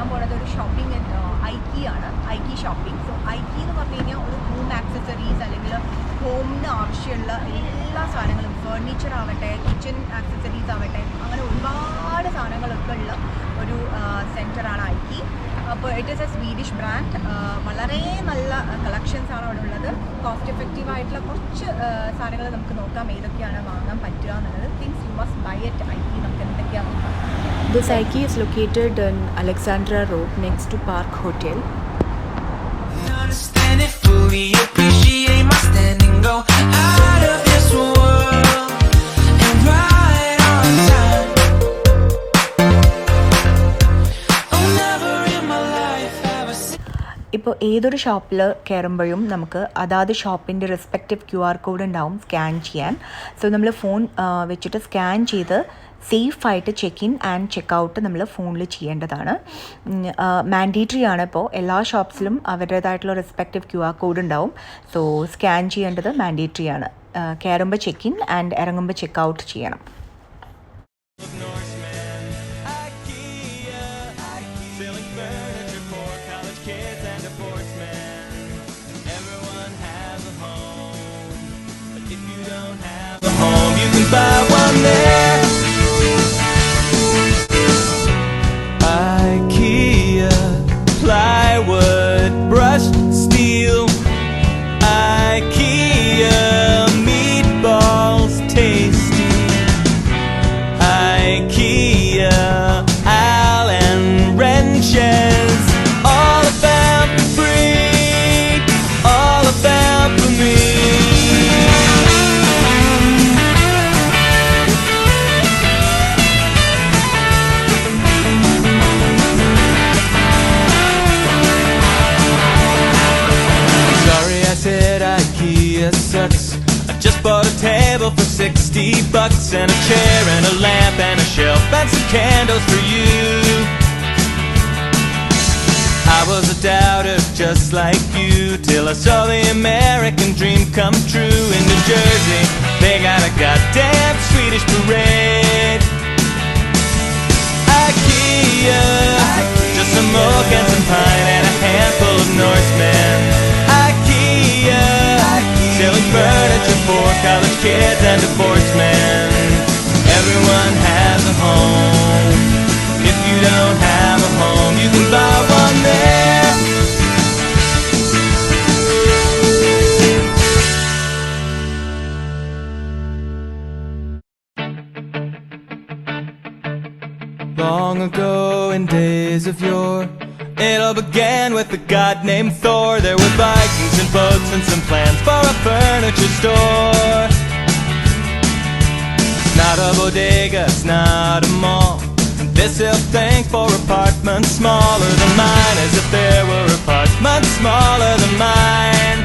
ചെയ്യാൻ പോകുന്നത് ഒരു ഷോപ്പിംഗ് IKEA ആണ്. IKEA shopping. സോ IKEA എന്ന് പറഞ്ഞു കഴിഞ്ഞാൽ ഒരു ഹോം ആക്സസറീസ് അല്ലെങ്കിൽ ഹോമിന് ആവശ്യമുള്ള എല്ലാ സാധനങ്ങളും, ഫർണിച്ചർ ആവട്ടെ, കിച്ചൺ ആക്സസറീസ് ആവട്ടെ, അങ്ങനെ ഒരുപാട് സാധനങ്ങളൊക്കെ ഉള്ള ഒരു സെൻറ്ററാണ് IKEA. അപ്പോൾ it is A Swedish brand. വളരെ നല്ല കളക്ഷൻസ് ആണ് അവിടെ ഉള്ളത്. കോസ്റ്റ് എഫക്റ്റീവ് ആയിട്ടുള്ള കുറച്ച് സാധനങ്ങൾ നമുക്ക് നോക്കാം ഏതൊക്കെയാണ് വാങ്ങാൻ പറ്റുക എന്നുള്ളത്. Things you must by at IKEA. നമുക്ക് എന്തൊക്കെയാണ് നോക്കാം. This IKEA is located in Alexandra Road next to Park Hotel. Understand it fully, appreciate my standing, go out of this world and right on time. Oh, never in my life have I seen. ഇപ്പോൾ ഏതൊരു ഷോപ്പിൽ കയറുമ്പോഴും നമുക്ക് അതാത് ഷോപ്പിൻ്റെ respective QR code ഉണ്ടാവും scan ചെയ്യാൻ. So നമ്മൾ phone വെച്ചിട്ട് സ്കാൻ ചെയ്ത് സേഫായിട്ട് check in and check out നമ്മൾ ഫോണിൽ ചെയ്യേണ്ടതാണ്. മാൻഡേറ്ററി ആണ്. ഇപ്പോൾ എല്ലാ ഷോപ്സിലും അവരുടേതായിട്ടുള്ള റെസ്പെക്റ്റീവ് QR കോഡ് ഉണ്ടാവും. സോ സ്കാൻ ചെയ്യേണ്ടത് മാൻഡേറ്ററി ആണ്. കയറുമ്പോൾ ചെക്ക് ഇൻ ആൻഡ് ഇറങ്ങുമ്പോൾ ചെക്ക് ഔട്ട് ചെയ്യണം. Buy one there. IKEA plywood, brushed steel. IKEA meatballs tasty. IKEA Allen wrenches. All about free, all about for me. Sucks. I just bought a table for $60 and a chair and a lamp and a shelf and some candles for you. I was a doubter just like you till I saw the American dream come true. In New Jersey they got a goddamn Swedish parade. IKEA, just some oak and some pine and a handful of Norsemen. IKEA, selling furniture for college kids and divorced men. Everyone has a home. If you don't have a home, you can buy one there. Long ago in days of yore, it all began with a god named Thor. There were Vikings and boats and some plans for a furniture store. It's not a bodega, it's not a mall. They sell things for apartments smaller than mine, as if there were apartments smaller than mine.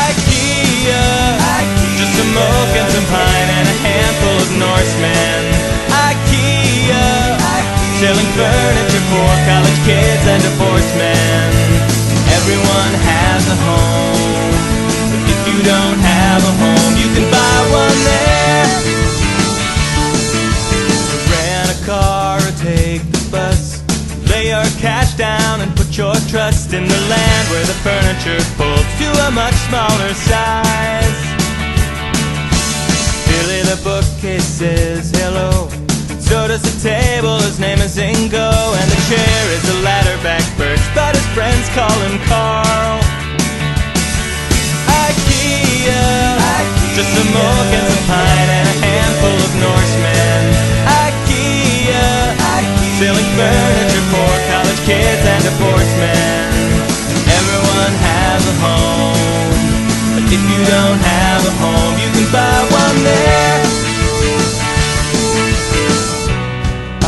IKEA, just some oak and some pine and a handful of Norsemen. IKEA, selling furniture for college kids and divorced men. Everyone has a home, but if you don't have a home, you can buy one there. Rent a car or take the bus, lay your cash down and put your trust in the land where the furniture folds to a much smaller size. Billy the bookcase says hello, so does the table, his name is Ingo. And the chair is a ladder-back birch, but his friends call him Carl. IKEA, just some oak and some pine and a handful of Norsemen. IKEA, selling furniture for college kids and divorced men. Everyone has a home, but if you don't have a home, you can buy one there.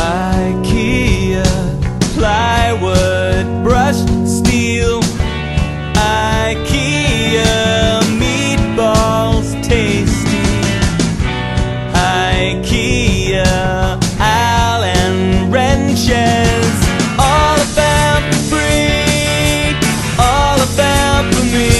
IKEA plywood, brushed steel. IKEA meatballs tasty. IKEA Allen wrenches. All about free, all about for me.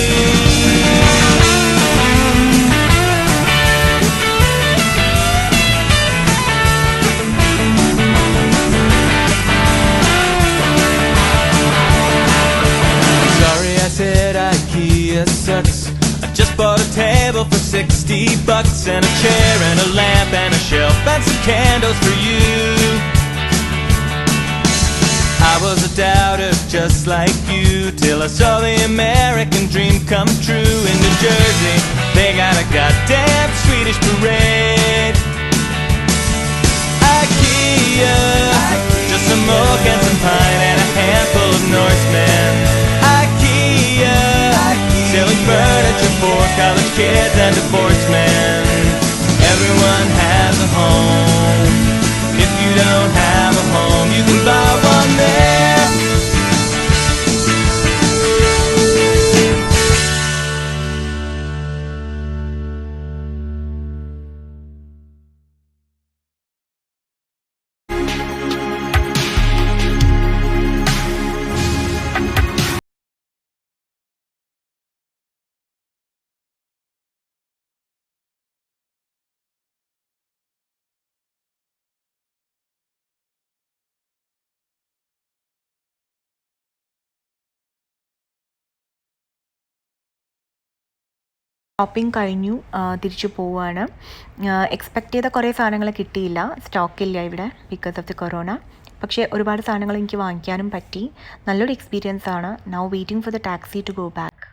$20 and a chair and a lamp and a shelf and some candles for you. I was a doubter just like you, till I saw the American dream come true. In New Jersey, they got a goddamn Swedish parade. IKEA, just some oak and some pine and a handful of Norsemen. IKEA, selling furniture for college kids and divorced men. Everyone has a home. If you don't have a home, you can buy one there. Shopping കഴിഞ്ഞു, തിരിച്ചു പോവുകയാണ്. Expect ചെയ്ത കുറേ സാധനങ്ങൾ കിട്ടിയില്ല, സ്റ്റോക്കില്ല ഇവിടെ because of the corona. പക്ഷേ ഒരുപാട് സാധനങ്ങൾ എനിക്ക് വാങ്ങിക്കാനും പറ്റി. നല്ലൊരു എക്സ്പീരിയൻസ് ആണ്. Now waiting for the taxi to go back.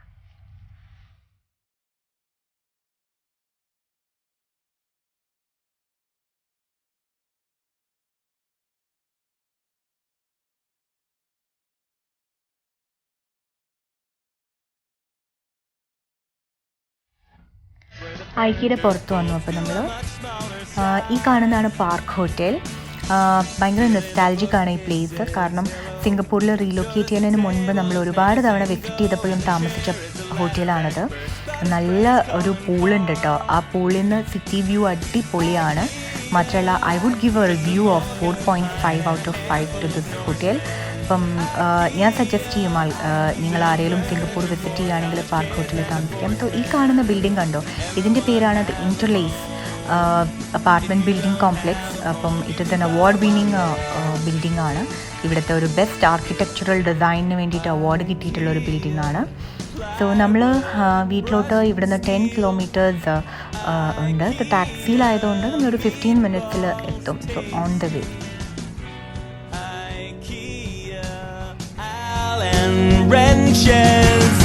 ഐക്കിയുടെ പുറത്ത് വന്നു. അപ്പോൾ നമ്മൾ ഈ കാണുന്നതാണ് പാർക്ക് ഹോട്ടൽ. ഭയങ്കര നൊസ്റ്റാൾജിക് ആണ് ഈ പ്ലേസ്. കാരണം സിംഗപ്പൂരിൽ റീലൊക്കേറ്റ് ചെയ്യുന്നതിന് മുൻപ് നമ്മൾ ഒരുപാട് തവണ വിസിറ്റ് ചെയ്തപ്പോഴും താമസിച്ച ഹോട്ടലാണത്. നല്ല ഒരു പൂളുണ്ട് കേട്ടോ. ആ പൂളിൽ നിന്ന് സിറ്റി വ്യൂ അടിപൊളിയാണ്. മാത്രമല്ല I would give a review of 4.5 out of 5 to this hotel. അപ്പം ഞാൻ സജസ്റ്റ് ചെയ്യും നിങ്ങൾ ആരെങ്കിലും സിംഗപ്പൂർ വിസിറ്റ് ചെയ്യുകയാണെങ്കിൽ പാർക്ക് ഹോട്ടലിൽ താമസിക്കാം. സോ ഈ കാണുന്ന ബിൽഡിംഗ് കണ്ടോ, ഇതിൻ്റെ പേരാണ് ദ ഇൻ്റർലേസ് അപ്പാർട്ട്മെൻറ്റ് ബിൽഡിംഗ് കോംപ്ലെക്സ്. അപ്പം it is an award winning building ആണ്. ഇവിടുത്തെ ഒരു ബെസ്റ്റ് ആർക്കിടെക്ചറൽ ഡിസൈനിന് വേണ്ടിയിട്ട് അവാർഡ് കിട്ടിയിട്ടുള്ള ഒരു ബിൽഡിംഗ് ആണ്. സോ നമ്മൾ വീട്ടിലോട്ട് ഇവിടുന്ന് 10 കിലോമീറ്റേഴ്സ് ഉണ്ട്. സോ ടാക്സിയിലായതുകൊണ്ട് നമ്മളൊരു 15 മിനിറ്റ്സിൽ എത്തും. So on the way. Wrenches